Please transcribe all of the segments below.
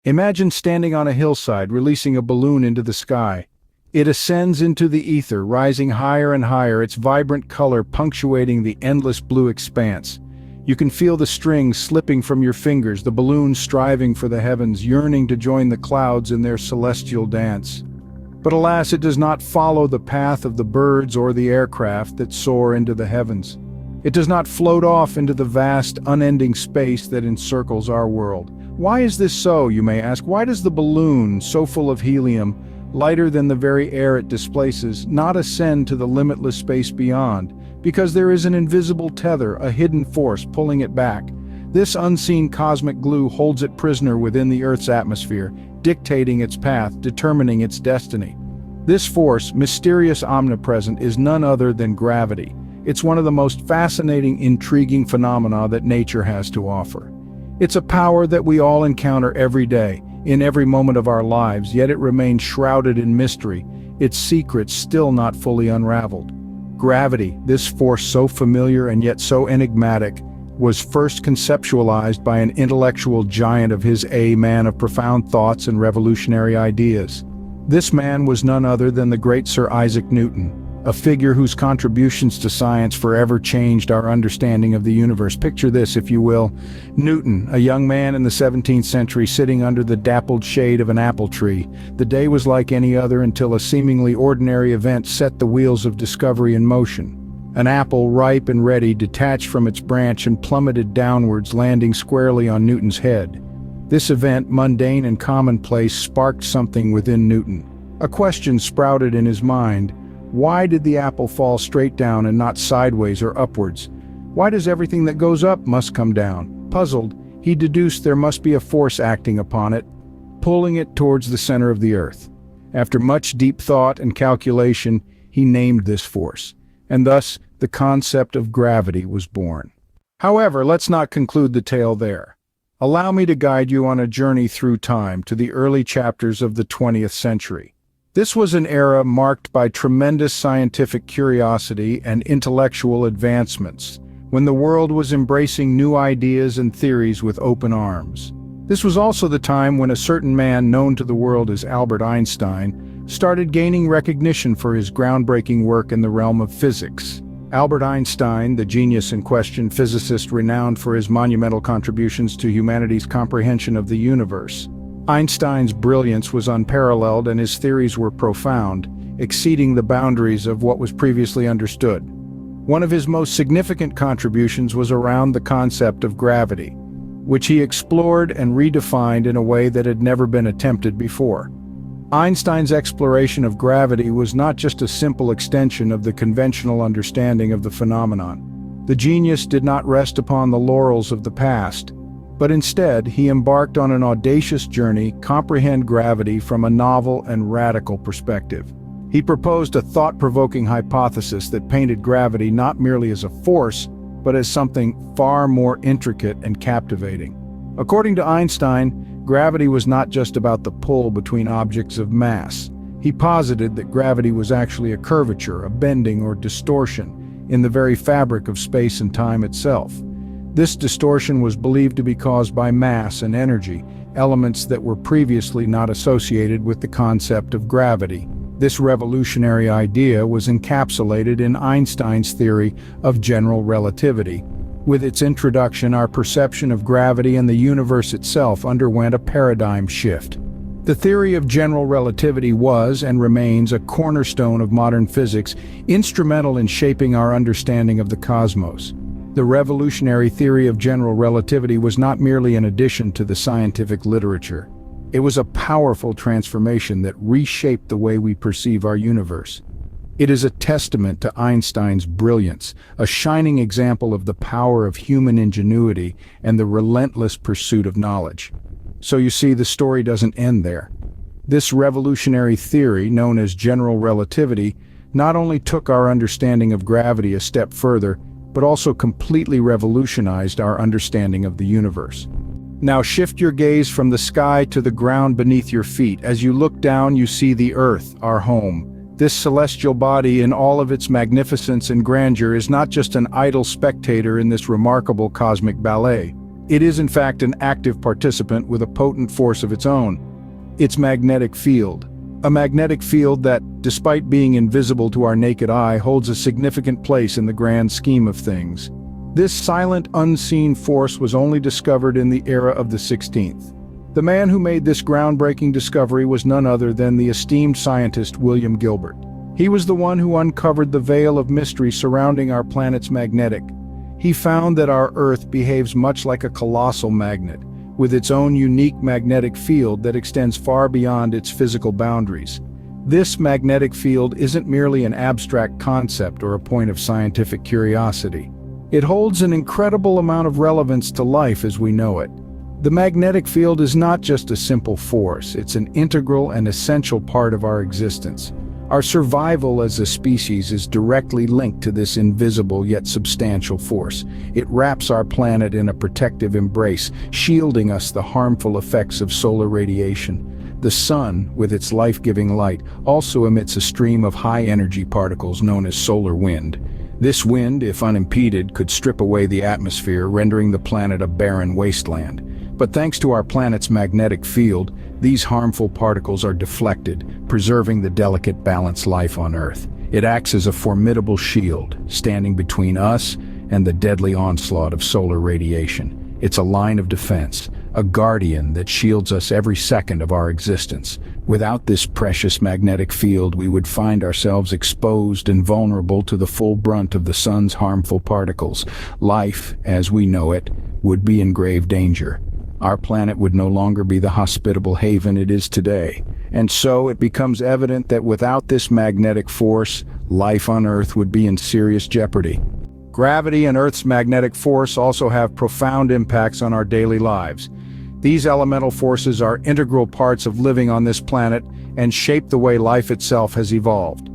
Imagine standing on a hillside, releasing a balloon into the sky. It ascends into the ether, rising higher and higher, its vibrant color punctuating the endless blue expanse. You can feel the strings slipping from your fingers, the balloon striving for the heavens, yearning to join the clouds in their celestial dance. But alas, it does not follow the path of the birds or the aircraft that soar into the heavens. It does not float off into the vast, unending space that encircles our world. Why is this so, you may ask? Why does the balloon, so full of helium, lighter than the very air it displaces, not ascend to the limitless space beyond? Because there is an invisible tether, a hidden force pulling it back. This unseen cosmic glue holds it prisoner within the Earth's atmosphere, dictating its path, determining its destiny. This force, mysterious, omnipresent, is none other than gravity. It's one of the most fascinating, intriguing phenomena that nature has to offer. It's a power that we all encounter every day, in every moment of our lives, yet it remains shrouded in mystery, its secrets still not fully unraveled. Gravity, this force so familiar and yet so enigmatic, was first conceptualized by an intellectual giant of his A, man of profound thoughts and revolutionary ideas. This man was none other than the great Sir Isaac Newton, a figure whose contributions to science forever changed our understanding of the universe. Picture this, if you will. Newton, a young man in the 17th century sitting under the dappled shade of an apple tree. The day was like any other until a seemingly ordinary event set the wheels of discovery in motion. An apple, ripe and ready, detached from its branch and plummeted downwards, landing squarely on Newton's head. This event, mundane and commonplace, sparked something within Newton. A question sprouted in his mind. Why did the apple fall straight down and not sideways or upwards? Why does everything that goes up must come down? Puzzled, he deduced there must be a force acting upon it, pulling it towards the center of the earth. After much deep thought and calculation, he named this force, and thus the concept of gravity was born. However, let's not conclude the tale there. Allow me to guide you on a journey through time to the early chapters of the 20th century. This was an era marked by tremendous scientific curiosity and intellectual advancements, when the world was embracing new ideas and theories with open arms. This was also the time when a certain man known to the world as Albert Einstein started gaining recognition for his groundbreaking work in the realm of physics. Albert Einstein, the genius in question, physicist renowned for his monumental contributions to humanity's comprehension of the universe. Einstein's brilliance was unparalleled and his theories were profound, exceeding the boundaries of what was previously understood. One of his most significant contributions was around the concept of gravity, which he explored and redefined in a way that had never been attempted before. Einstein's exploration of gravity was not just a simple extension of the conventional understanding of the phenomenon. The genius did not rest upon the laurels of the past, but instead he embarked on an audacious journey to comprehend gravity from a novel and radical perspective. He proposed a thought-provoking hypothesis that painted gravity not merely as a force, but as something far more intricate and captivating. According to Einstein, gravity was not just about the pull between objects of mass. He posited that gravity was actually a curvature, a bending or distortion, in the very fabric of space and time itself. This distortion was believed to be caused by mass and energy, elements that were previously not associated with the concept of gravity. This revolutionary idea was encapsulated in Einstein's theory of general relativity. With its introduction, our perception of gravity and the universe itself underwent a paradigm shift. The theory of general relativity was and remains a cornerstone of modern physics, instrumental in shaping our understanding of the cosmos. The revolutionary theory of general relativity was not merely an addition to the scientific literature. It was a powerful transformation that reshaped the way we perceive our universe. It is a testament to Einstein's brilliance, a shining example of the power of human ingenuity and the relentless pursuit of knowledge. So you see, the story doesn't end there. This revolutionary theory, known as general relativity, not only took our understanding of gravity a step further, but also completely revolutionized our understanding of the universe. Now shift your gaze from the sky to the ground beneath your feet. As you look down, you see the Earth, our home. This celestial body, in all of its magnificence and grandeur, is not just an idle spectator in this remarkable cosmic ballet. It is in fact an active participant with a potent force of its own. Its magnetic field. A magnetic field that, despite being invisible to our naked eye, holds a significant place in the grand scheme of things. This silent, unseen force was only discovered in the era of the 16th. The man who made this groundbreaking discovery was none other than the esteemed scientist William Gilbert. He was the one who uncovered the veil of mystery surrounding our planet's magnetic. He found that our Earth behaves much like a colossal magnet, with its own unique magnetic field that extends far beyond its physical boundaries. This magnetic field isn't merely an abstract concept or a point of scientific curiosity. It holds an incredible amount of relevance to life as we know it. The magnetic field is not just a simple force, it's an integral and essential part of our existence. Our survival as a species is directly linked to this invisible yet substantial force. It wraps our planet in a protective embrace, shielding us the harmful effects of solar radiation. The sun, with its life-giving light, also emits a stream of high-energy particles known as solar wind. This wind, if unimpeded, could strip away the atmosphere, rendering the planet a barren wasteland. But thanks to our planet's magnetic field, these harmful particles are deflected, preserving the delicate balanced life on Earth. It acts as a formidable shield, standing between us and the deadly onslaught of solar radiation. It's a line of defense, a guardian that shields us every second of our existence. Without this precious magnetic field, we would find ourselves exposed and vulnerable to the full brunt of the sun's harmful particles. Life, as we know it, would be in grave danger. Our planet would no longer be the hospitable haven it is today. And so it becomes evident that without this magnetic force, life on Earth would be in serious jeopardy. Gravity and Earth's magnetic force also have profound impacts on our daily lives. These elemental forces are integral parts of living on this planet and shape the way life itself has evolved.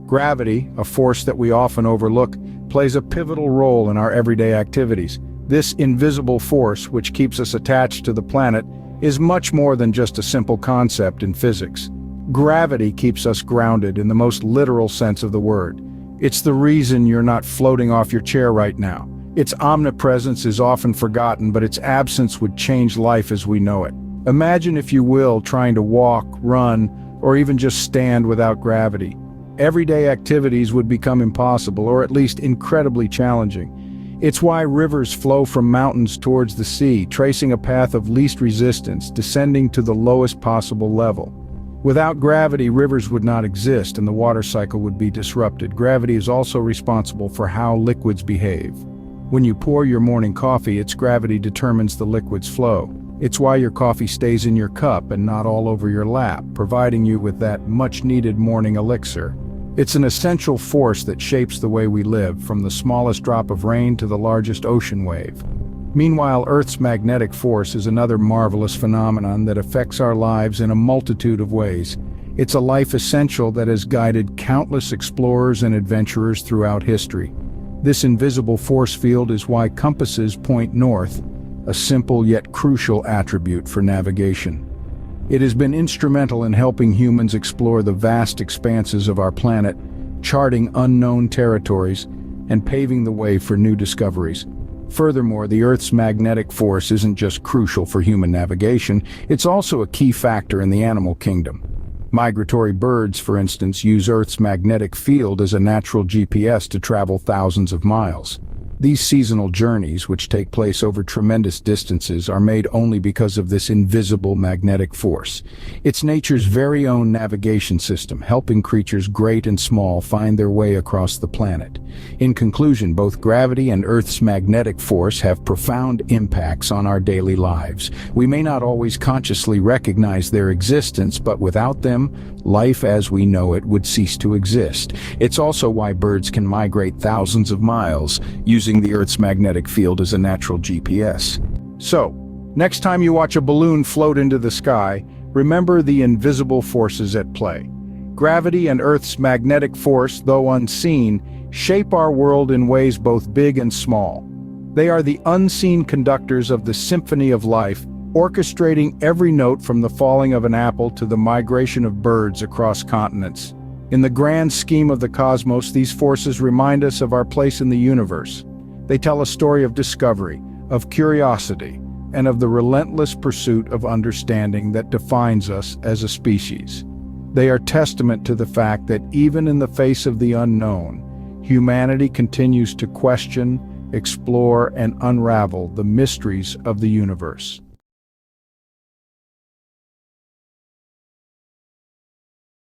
Gravity, a force that we often overlook, plays a pivotal role in our everyday activities. This invisible force, which keeps us attached to the planet, is much more than just a simple concept in physics. Gravity keeps us grounded in the most literal sense of the word. It's the reason you're not floating off your chair right now. Its omnipresence is often forgotten, but its absence would change life as we know it. Imagine, if you will, trying to walk, run, or even just stand without gravity. Everyday activities would become impossible, or at least incredibly challenging. It's why rivers flow from mountains towards the sea, tracing a path of least resistance, descending to the lowest possible level. Without gravity, rivers would not exist and the water cycle would be disrupted. Gravity is also responsible for how liquids behave. When you pour your morning coffee, its gravity determines the liquid's flow. It's why your coffee stays in your cup and not all over your lap, providing you with that much-needed morning elixir. It's an essential force that shapes the way we live, from the smallest drop of rain to the largest ocean wave. Meanwhile, Earth's magnetic force is another marvelous phenomenon that affects our lives in a multitude of ways. It's a life essential that has guided countless explorers and adventurers throughout history. This invisible force field is why compasses point north, a simple yet crucial attribute for navigation. It has been instrumental in helping humans explore the vast expanses of our planet, charting unknown territories, and paving the way for new discoveries. Furthermore, the Earth's magnetic force isn't just crucial for human navigation, it's also a key factor in the animal kingdom. Migratory birds, for instance, use Earth's magnetic field as a natural GPS to travel thousands of miles. These seasonal journeys, which take place over tremendous distances, are made only because of this invisible magnetic force. It's nature's very own navigation system, helping creatures great and small find their way across the planet. In conclusion, both gravity and Earth's magnetic force have profound impacts on our daily lives. We may not always consciously recognize their existence, but without them, life as we know it would cease to exist. It's also why birds can migrate thousands of miles, using the Earth's magnetic field as a natural GPS. So, next time you watch a balloon float into the sky, remember the invisible forces at play. Gravity and Earth's magnetic force, though unseen, shape our world in ways both big and small. They are the unseen conductors of the symphony of life, orchestrating every note from the falling of an apple to the migration of birds across continents. In the grand scheme of the cosmos, these forces remind us of our place in the universe. They tell a story of discovery, of curiosity, and of the relentless pursuit of understanding that defines us as a species. They are testament to the fact that even in the face of the unknown, humanity continues to question, explore, and unravel the mysteries of the universe.